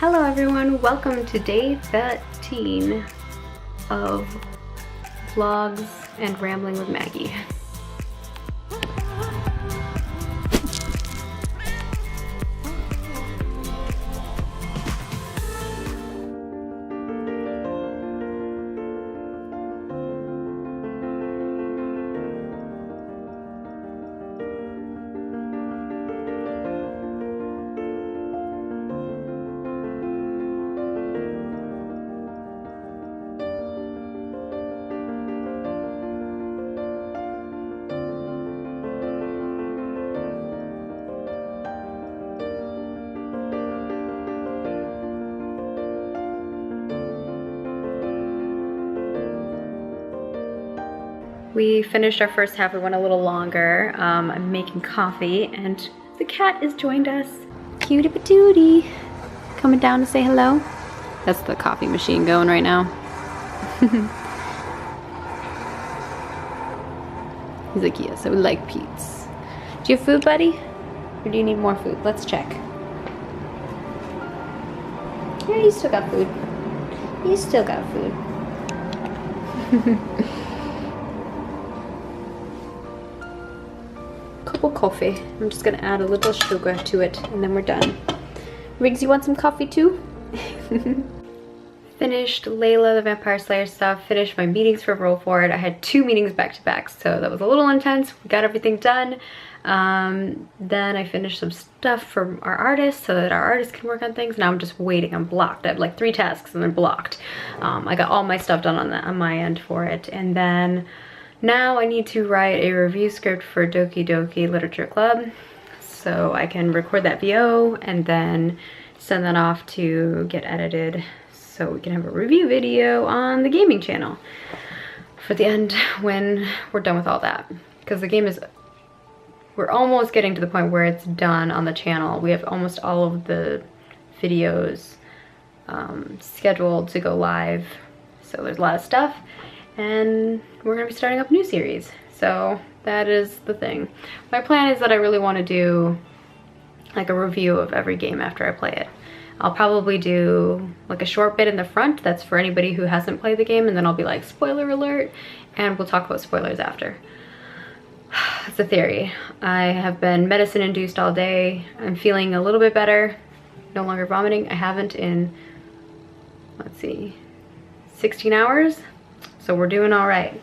Hello everyone, welcome to day 13 of vlogs and rambling with Maggie. We finished our first half, we went a little longer. I'm making coffee and the cat has joined us. Cutie patootie. Coming down to say hello. That's the coffee machine going right now. He's like, yes, I would like pizza. Do you have food, buddy? Or do you need more food? Let's check. Yeah, you still got food. You still got food. Cup of coffee. I'm just gonna add a little sugar to it and then we're done. Riggs, you want some coffee too? Finished Layla, the Vampire Slayer stuff, finished my meetings for Roll Forward. I had 2 meetings back to back, so that was a little intense. We got everything done. Then I finished some stuff for our artists so that our artists can work on things. Now I'm just waiting, I'm blocked. I have like 3 tasks and they're blocked. I got all my stuff done on my end for it. And then now I need to write a review script for Doki Doki Literature Club so I can record that VO and then send that off to get edited so we can have a review video on the gaming channel for the end when we're done with all that. Because the game is, we're almost getting to the point where it's done on the channel. We have almost all of the videos scheduled to go live, so there's a lot of stuff. And we're gonna be starting up a new series. So that is the thing. My plan is that I really want to do like a review of every game after I play it. I'll probably do like a short bit in the front that's for anybody who hasn't played the game, and then I'll be like, spoiler alert, and we'll talk about spoilers after. It's a theory. I have been medicine induced all day. I'm feeling a little bit better, no longer vomiting. I haven't in, let's see, 16 hours. So we're doing all right.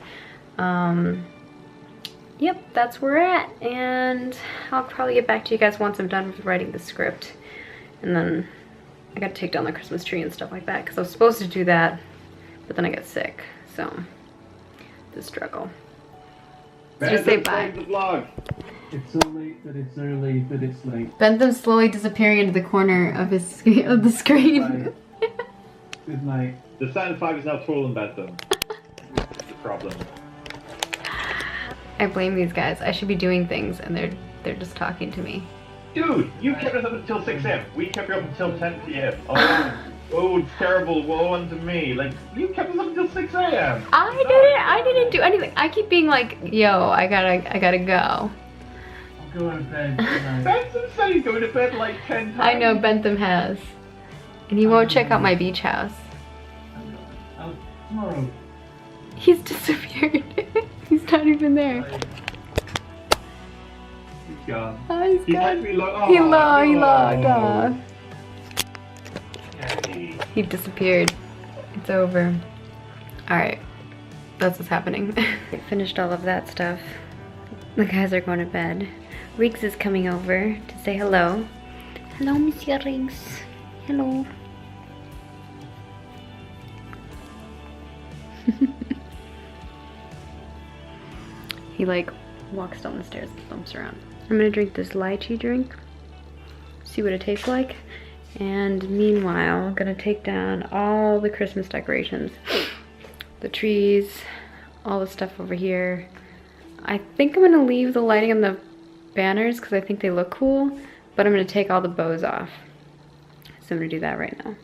Yep, that's where we're at. And I'll probably get back to you guys once I'm done with writing the script. And then I gotta take down the Christmas tree and stuff like that because I was supposed to do that, but then I got sick. So, the struggle. So just say bye. It's so late that it's early that it's late. Bentham's slowly disappearing into the corner of his of the screen. Good night. The Saturn 5 is now taller than Bentham. That's the problem. I blame these guys. I should be doing things and they're just talking to me. Dude, you kept us up until 6 a.m. We kept you up until 10 p.m. Oh, it's terrible. Woe unto me. Like, you kept us up until 6 a.m. I didn't do anything. I keep being like, yo, I gotta go. I'll go to bed tonight. Bentham said he's going to bed like 10 times. I know Bentham has. And he won't check out my beach house. Tomorrow. He's disappeared. He's not even there. He's gone. Oh, he's He gone. had me like, oh, He logged no. off. Hey. He disappeared. It's over. Alright. That's what's happening. I finished all of that stuff. The guys are going to bed. Riggs is coming over to say hello. Hello, Monsieur Riggs. Hello. He like walks down the stairs and bumps around. I'm gonna drink this lychee drink, see what it tastes like, and meanwhile I'm gonna take down all the Christmas decorations, the trees, all the stuff over here. I think I'm gonna leave the lighting on the banners because I think they look cool, but I'm gonna take all the bows off. So I'm gonna do that right now.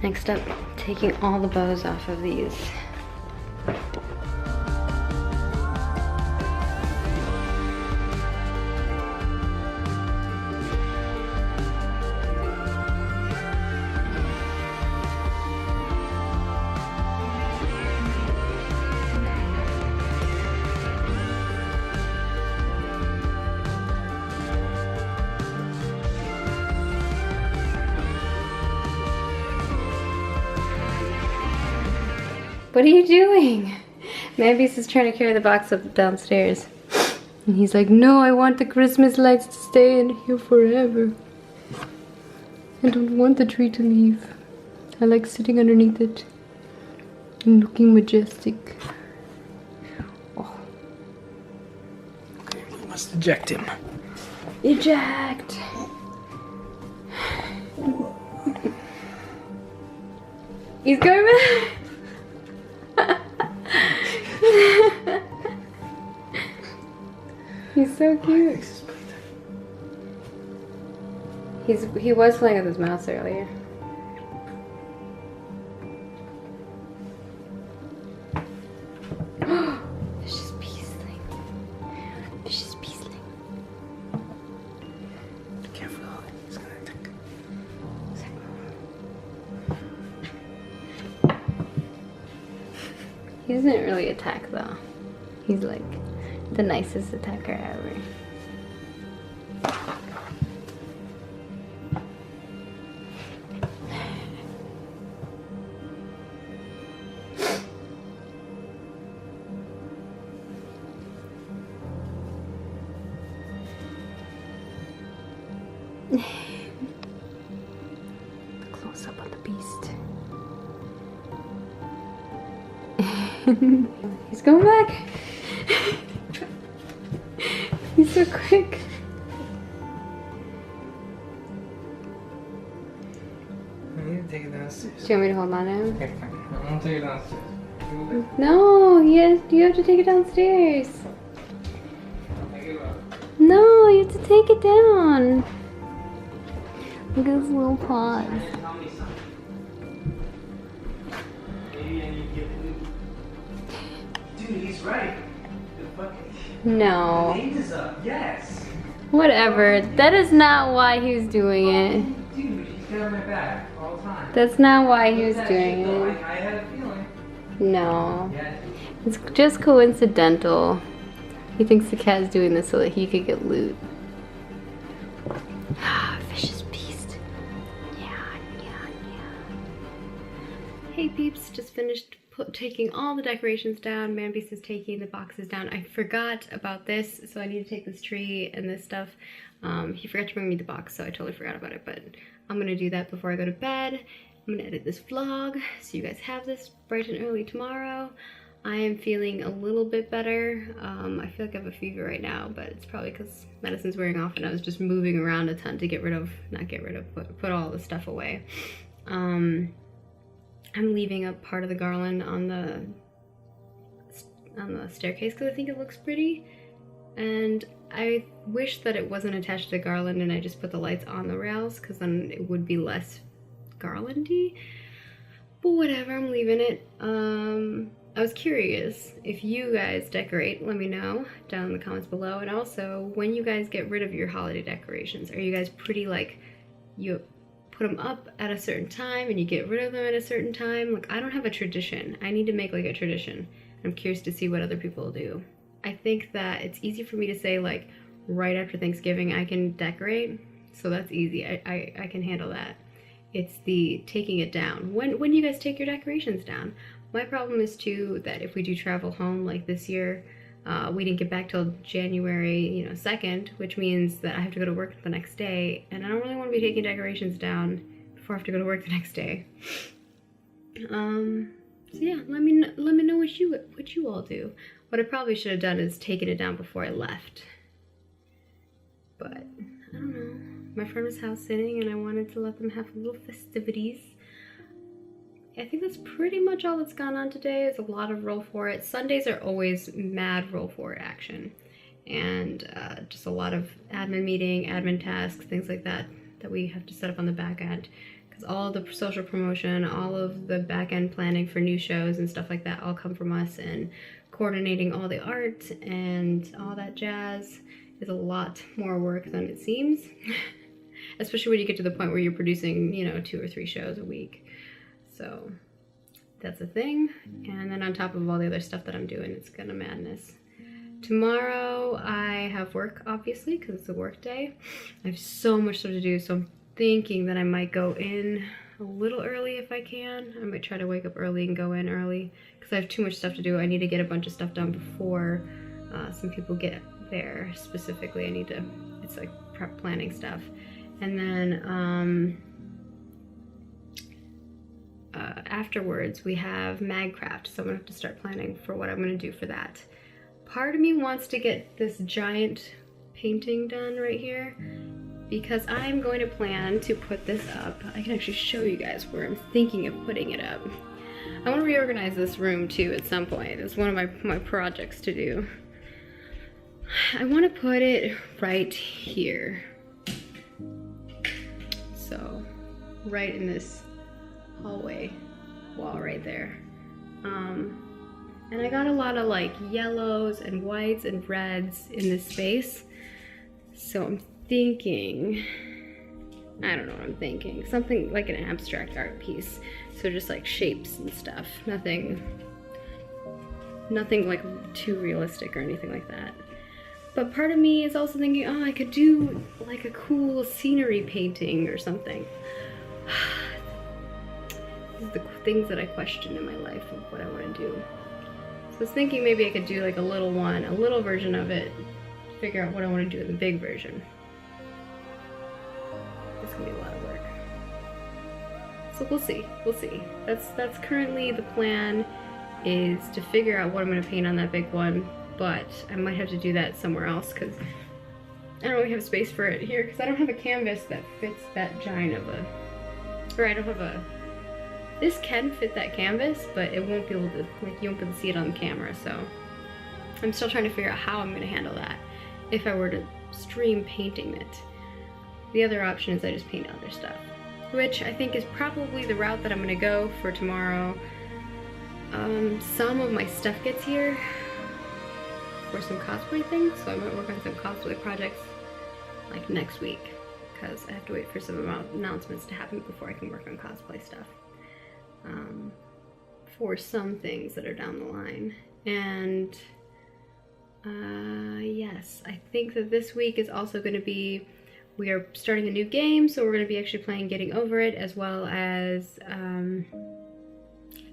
Next up, taking all the bows off of these. What are you doing? Mavis is trying to carry the box up downstairs. And he's like, no, I want the Christmas lights to stay in here forever. I don't want the tree to leave. I like sitting underneath it and looking majestic. Oh. Okay, we must eject him. Eject! He's going back! He's so cute. He was playing with his mouse earlier. Vicious beastling. Vicious beastling. Careful, he's gonna attack. He doesn't really attack though. He's like the nicest attacker ever. Close up on the beast. He's going back. He's so quick. I need to take it downstairs. Do you want me to hold on to him? Okay, fine. I'm gonna take it downstairs. No, you have to take it downstairs. Take it up. No, you have to take it down. Look at his little paws. Tell me something. Maybe I need to get Dude, he's right. The fucking No. name is up. Yes. Whatever. That is not why he was doing it. Dude, he's got my back all the time. That's not why he was That doing shit, though, it. I had a feeling. No. Yeah. It's just coincidental. He thinks the cat's doing this so that he could get loot. Vicious beast. Yeah. Hey peeps, just finished taking all the decorations down. Man Beast is taking the boxes down. I forgot about this, so I need to take this tree and this stuff. He forgot to bring me the box, so I totally forgot about it, but I'm gonna do that before I go to bed. I'm gonna edit this vlog so you guys have this bright and early tomorrow. I am feeling a little bit better. I feel like I have a fever right now, but it's probably because medicine's wearing off and I was just moving around a ton to get rid of, not get rid of, but put all the stuff away. I'm leaving a part of the garland on the staircase because I think it looks pretty. And I wish that it wasn't attached to the garland and I just put the lights on the rails because then it would be less garlandy. But whatever, I'm leaving it. I was curious if you guys decorate, let me know down in the comments below. And also, when you guys get rid of your holiday decorations, are you guys pretty like, you put them up at a certain time and you get rid of them at a certain time? Like, I don't have a tradition. I need to make like a tradition. I'm curious to see what other people do. I think that it's easy for me to say like, right after Thanksgiving I can decorate, so that's easy. I can handle that. It's the taking it down. When do you guys take your decorations down? My problem is too that if we do travel home, like this year, we didn't get back till January, 2nd, which means that I have to go to work the next day, and I don't really want to be taking decorations down before I have to go to work the next day. So yeah, let me know what you all do. What I probably should have done is taken it down before I left. But I don't know. My friend was house sitting and I wanted to let them have little festivities. I think that's pretty much all that's gone on today. It's a lot of roll for it. Sundays are always mad roll for it action. And just a lot of admin meeting, admin tasks, things like that we have to set up on the back end. Because all the social promotion, all of the back-end planning for new shows and stuff like that all come from us, and coordinating all the art and all that jazz is a lot more work than it seems. Especially when you get to the point where you're producing, you know, 2 or 3 shows a week. So that's a thing. And then on top of all the other stuff that I'm doing, it's kind of madness. Tomorrow I have work, obviously, because it's a work day. I have so much stuff to do, so I'm thinking that I might go in a little early if I can. I might try to wake up early and go in early because I have too much stuff to do. I need to get a bunch of stuff done before some people get there. Specifically, I need to, it's like prep planning stuff. And then afterwards we have Magcraft, so I'm gonna have to start planning for what I'm gonna do for that. Part of me wants to get this giant painting done right here because I'm going to plan to put this up. I can actually show you guys where I'm thinking of putting it up. I want to reorganize this room too at some point. It's one of my projects to do. I want to put it right here. So, right in this hallway wall right there. And I got a lot of like yellows and whites and reds in this space. So I'm thinking, I don't know what I'm thinking. Something like an abstract art piece. So just like shapes and stuff. Nothing like too realistic or anything like that. But part of me is also thinking, oh, I could do like a cool scenery painting or something. These are the things that I question in my life of what I want to do. So I was thinking maybe I could do like a little one, a little version of it, figure out what I want to do in the big version. It's gonna be a lot of work. So we'll see, we'll see. That's currently the plan, is to figure out what I'm gonna paint on that big one, but I might have to do that somewhere else because I don't really have space for it here because I don't have a canvas that fits that giant of a, or I don't have a, this can fit that canvas, but it won't be able to, like, you won't be able to see it on the camera, so I'm still trying to figure out how I'm gonna handle that if I were to stream painting it. The other option is I just paint other stuff, which I think is probably the route that I'm gonna go for tomorrow. Some of my stuff gets here for some cosplay things, so I might work on some cosplay projects like next week because I have to wait for some announcements to happen before I can work on cosplay stuff. For some things that are down the line. And yes, I think that this week is also going to be, we are starting a new game, so we're going to be actually playing Getting Over It, as well as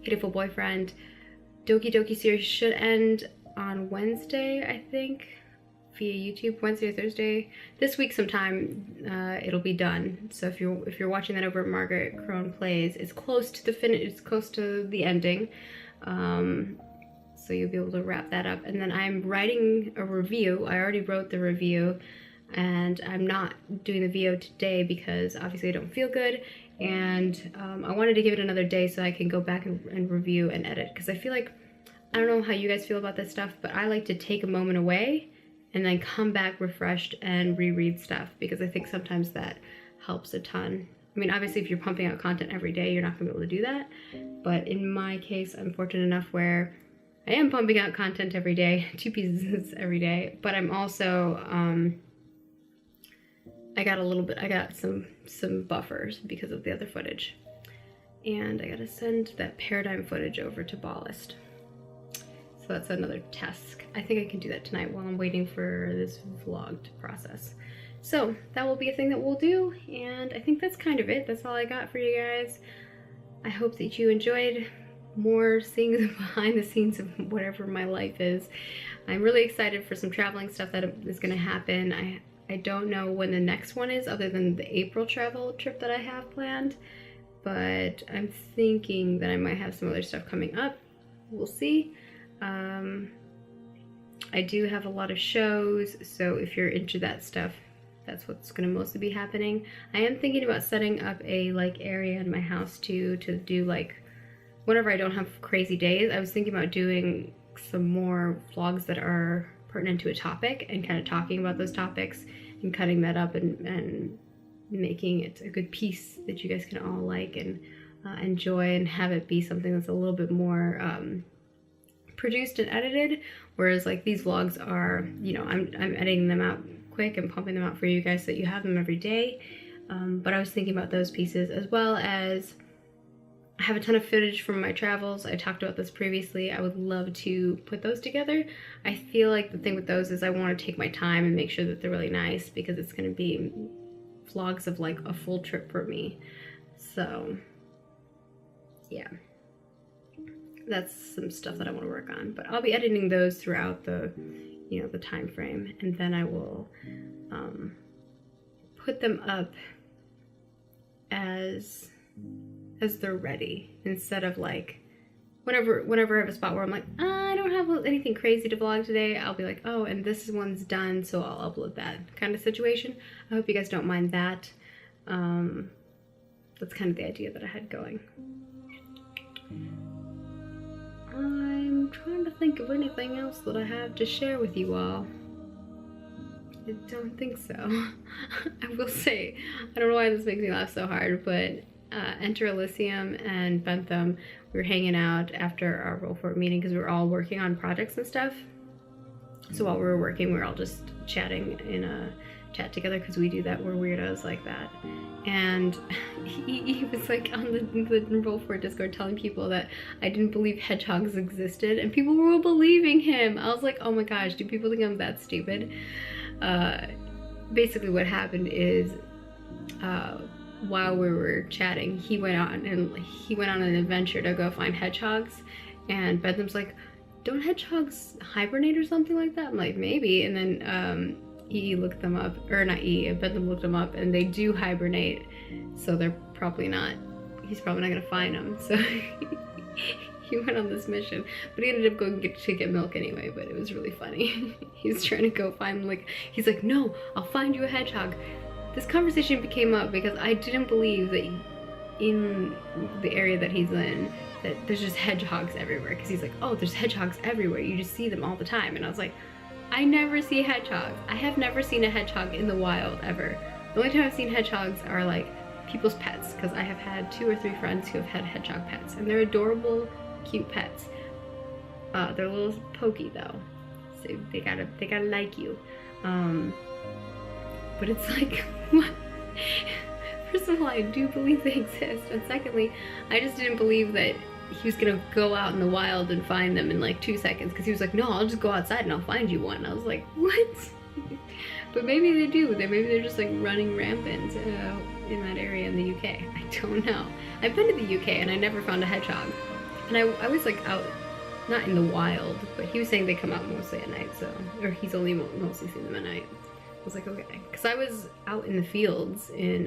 Beautiful Boyfriend. Doki Doki series should end on Wednesday, I think, via YouTube, Wednesday or Thursday. This week sometime it'll be done. So if you're watching that over at Margaret Krohn Plays, it's close to the it's close to the ending. So you'll be able to wrap that up. And then I'm writing a review. I already wrote the review, and I'm not doing the VO today because obviously I don't feel good, and I wanted to give it another day so I can go back and review and edit, because I feel like, I don't know how you guys feel about this stuff, but I like to take a moment away and then come back refreshed and reread stuff, because I think sometimes that helps a ton. I mean, obviously if you're pumping out content every day, you're not gonna be able to do that. But in my case, I'm fortunate enough where I am pumping out content every day, 2 pieces every day, but I'm also, I got some buffers because of the other footage. And I gotta send that Paradigm footage over to Ballast. So that's another task. I think I can do that tonight while I'm waiting for this vlog to process. So that will be a thing that we'll do, and I think that's kind of it. That's all I got for you guys. I hope that you enjoyed more seeing the behind the scenes of whatever my life is. I'm really excited for some traveling stuff that is gonna happen. I don't know when the next one is, other than the April travel trip that I have planned, but I'm thinking that I might have some other stuff coming up. We'll see. I do have a lot of shows, so if you're into that stuff, that's what's gonna mostly be happening. I am thinking about setting up a area in my house to do whenever I don't have crazy days. I was thinking about doing some more vlogs that are pertinent to a topic and kind of talking about those topics and cutting that up and making it a good piece that you guys can all like and enjoy, and have it be something that's a little bit more produced and edited, whereas like these vlogs are, you know, I'm editing them out quick and pumping them out for you guys so that you have them every day. But I was thinking about those pieces, as well as I have a ton of footage from my travels. I talked about this previously. I would love to put those together. I feel like the thing with those is I want to take my time and make sure that they're really nice, because it's going to be vlogs of like a full trip for me. So yeah, that's some stuff that I want to work on, but I'll be editing those throughout the, you know, the time frame, and then I will put them up as they're ready, instead of like whenever I have a spot where I'm like, I don't have anything crazy to vlog today, I'll be like, oh, and this one's done, so I'll upload that kind of situation. I hope you guys don't mind that. That's kind of the idea that I had going. I'm trying to think of anything else that I have to share with you all. I don't think so. I will say, I don't know why this makes me laugh so hard, but Enter Elysium and Bentham, we were hanging out after our Roll For It meeting because we were all working on projects and stuff. So while we were working, we were all just chatting in a chat together, because we do that, we're weirdos like that. And he was like on the Roll For It Discord telling people that I didn't believe hedgehogs existed, and people were believing him. I was like, oh my gosh, do people think I'm that stupid? Basically what happened is, while we were chatting, he went on an adventure to go find hedgehogs, and Bentham's like, don't hedgehogs hibernate or something like that? I'm like, maybe. And then E looked them up, or not E, Bentham looked them up, and they do hibernate, so they're probably not, he's probably not gonna find them. So he went on this mission, but he ended up going to get milk anyway, but it was really funny. He's trying to go find, like, he's like, no, I'll find you a hedgehog. This conversation came up because I didn't believe that in the area that he's in, that there's just hedgehogs everywhere, because he's like, oh, there's hedgehogs everywhere, you just see them all the time. And I was like, I never see hedgehogs. I have never seen a hedgehog in the wild, ever. The only time I've seen hedgehogs are like people's pets, because I have had 2 or 3 friends who have had hedgehog pets, and they're adorable, cute pets. They're a little pokey though, so they gotta like you. But it's like, what? First of all, I do believe they exist, and secondly, I just didn't believe that he was gonna go out in the wild and find them in like 2 seconds, because he was like, no, I'll just go outside and I'll find you one. I was like, what? But maybe they do. Maybe they're just like running rampant in that area in the UK. I don't know. I've been to the UK and I never found a hedgehog. And I was like out, not in the wild, but he was saying they come out mostly at night, so, or he's only mostly seen them at night. I was like, okay. Because I was out in the fields in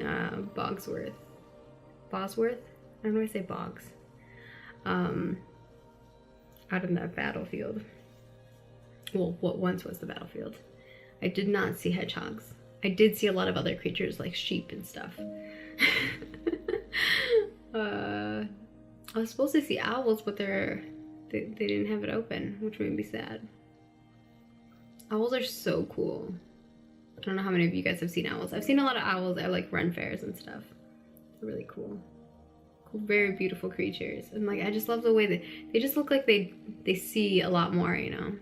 Bosworth? I don't know why I say Bogs. Out in that battlefield. Well, what once was the battlefield. I did not see hedgehogs. I did see a lot of other creatures like sheep and stuff. I was supposed to see owls, but they didn't have it open, which made me sad. Owls are so cool. I don't know how many of you guys have seen owls. I've seen a lot of owls at like run fairs and stuff. They're really cool. Very beautiful creatures, and like I just love the way that they just look like they see a lot more, you know.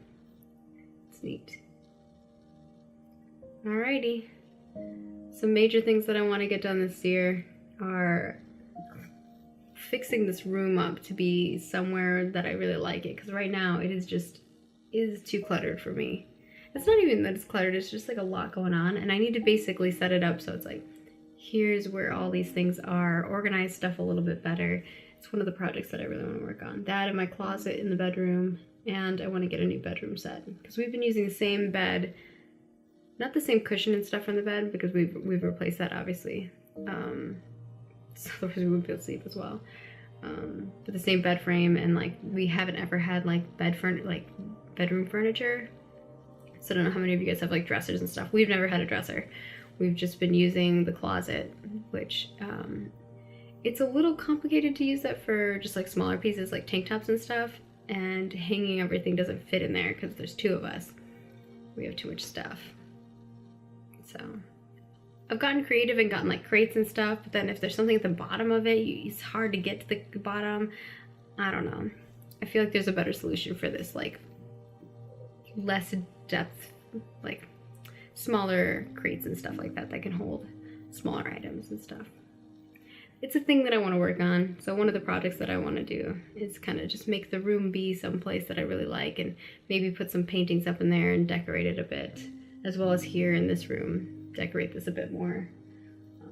It's neat. Alrighty, some major things that I want to get done this year are fixing this room up to be somewhere that I really like it, because right now it is too cluttered for me. It's not even that it's cluttered, it's just like a lot going on, and I need to basically set it up so it's like, here's where all these things are, organize stuff a little bit better. It's one of the projects that I really want to work on. That and my closet in the bedroom, and I want to get a new bedroom set, because we've been using the same bed, not the same cushion and stuff on the bed, because we've replaced that obviously, so otherwise we wouldn't be able to sleep as well. But the same bed frame, and like we haven't ever had like bedroom furniture. So I don't know how many of you guys have like dressers and stuff. We've never had a dresser. We've just been using the closet, which it's a little complicated to use that for just like smaller pieces like tank tops and stuff, and hanging everything doesn't fit in there because there's 2 of us. We have too much stuff. So I've gotten creative and gotten like crates and stuff, but then if there's something at the bottom of it, it's hard to get to the bottom. I don't know. I feel like there's a better solution for this, like less depth, like smaller crates and stuff like that that can hold smaller items and stuff. It's a thing that I want to work on. So one of the projects that I want to do is kind of just make the room be someplace that I really like, and maybe put some paintings up in there and decorate it a bit, as well as here in this room, decorate this a bit more.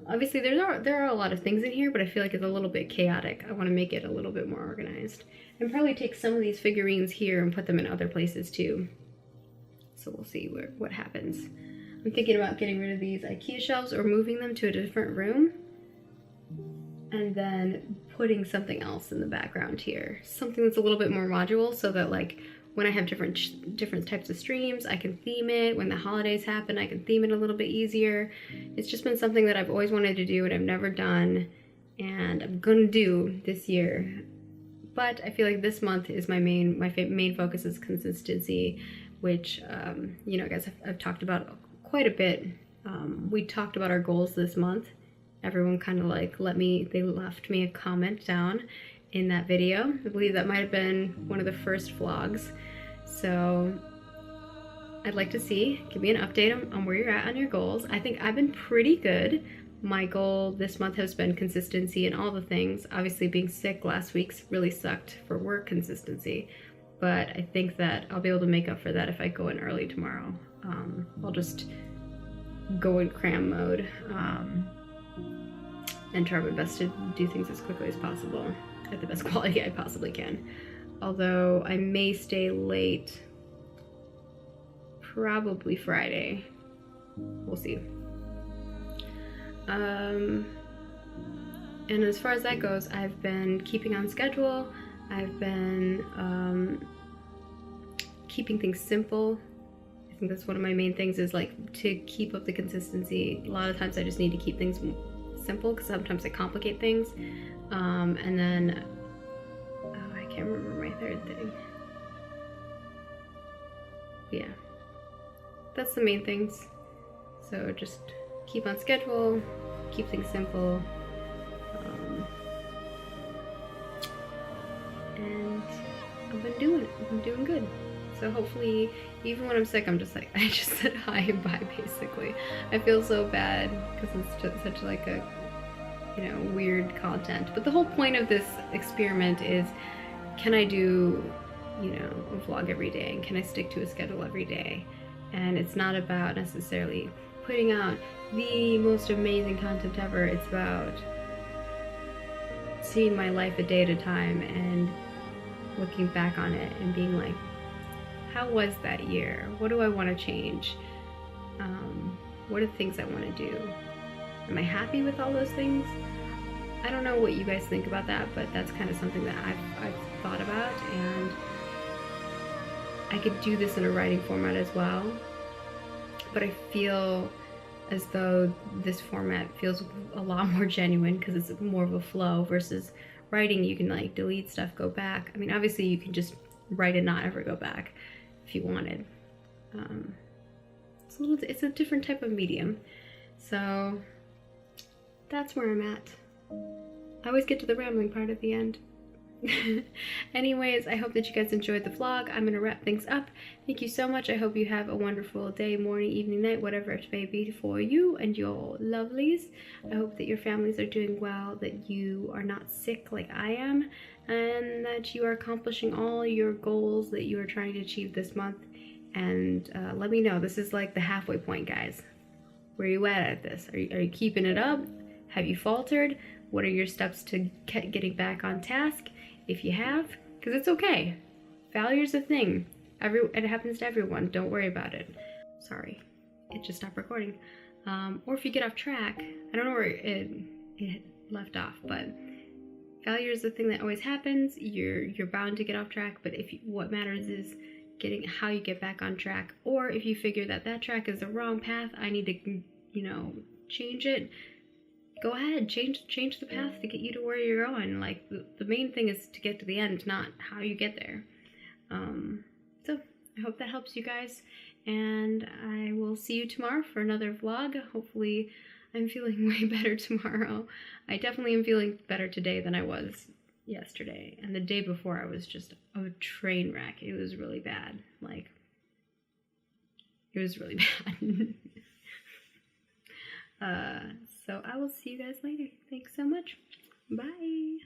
Obviously there are a lot of things in here, but I feel like it's a little bit chaotic. I want to make it a little bit more organized, and probably take some of these figurines here and put them in other places too. So we'll see what happens. I'm thinking about getting rid of these IKEA shelves or moving them to a different room, and then putting something else in the background here. Something that's a little bit more modular, so that like when I have different types of streams, I can theme it. When the holidays happen, I can theme it a little bit easier. It's just been something that I've always wanted to do and I've never done, and I'm gonna do this year. But I feel like this month is my main focus is consistency, which you know, guys, I've talked about quite a bit. We talked about our goals this month. Everyone kind of like they left me a comment down in that video. I believe that might have been one of the first vlogs. So I'd like to give me an update on where you're at on your goals. I think I've been pretty good. My goal this month has been consistency in all the things. Obviously being sick last week's really sucked for work consistency, but I think that I'll be able to make up for that if I go in early tomorrow. I'll just go in cram mode and try my best to do things as quickly as possible at the best quality I possibly can. Although I may stay late, probably Friday. We'll see. And as far as that goes, I've been keeping on schedule. I've been keeping things simple. I think that's one of my main things, is like to keep up the consistency. A lot of times I just need to keep things simple because sometimes I complicate things. And then, oh, I can't remember my third thing. Yeah, that's the main things. So just keep on schedule, keep things simple. And I've been doing good. So hopefully, even when I'm sick, I'm just like, I just said hi and bye basically. I feel so bad because it's just such like a, you know, weird content. But the whole point of this experiment is, can I do, you know, a vlog every day? And can I stick to a schedule every day? And it's not about necessarily putting out the most amazing content ever. It's about seeing my life a day at a time and looking back on it and being like, how was that year? What do I want to change? What are the things I want to do? Am I happy with all those things? I don't know what you guys think about that, but that's kind of something that I've thought about, and I could do this in a writing format as well, but I feel as though this format feels a lot more genuine because it's more of a flow, versus writing you can like delete stuff, go back. I mean, obviously you can just write and not ever go back if you wanted. It's a different type of medium. So that's where I'm at. I always get to the rambling part at the end. Anyways, I hope that you guys enjoyed the vlog. I'm gonna wrap things up. Thank you so much. I hope you have a wonderful day, morning, evening, night, whatever it may be for you and your lovelies. I hope that your families are doing well, that you are not sick like I am, and that you are accomplishing all your goals that you are trying to achieve this month. And let me know. This is like the halfway point, guys. Where are you at this? Are you keeping it up? Have you faltered? What are your steps to getting back on task? If you have, because it's okay. Failure's a thing. It happens to everyone. Don't worry about it. Sorry, it just stopped recording. Or if you get off track, I don't know where it left off, but failure is the thing that always happens. You're bound to get off track, but what matters is getting how you get back on track. Or if you figure that track is the wrong path, I need to, you know, change it. Go ahead, change the path to get you to where you're going. Like the main thing is to get to the end, not how you get there. So I hope that helps you guys, and I will see you tomorrow for another vlog. Hopefully I'm feeling way better tomorrow. I definitely am feeling better today than I was yesterday. And the day before I was just a train wreck. It was really bad. Like, it was really bad. So I will see you guys later. Thanks so much. Bye.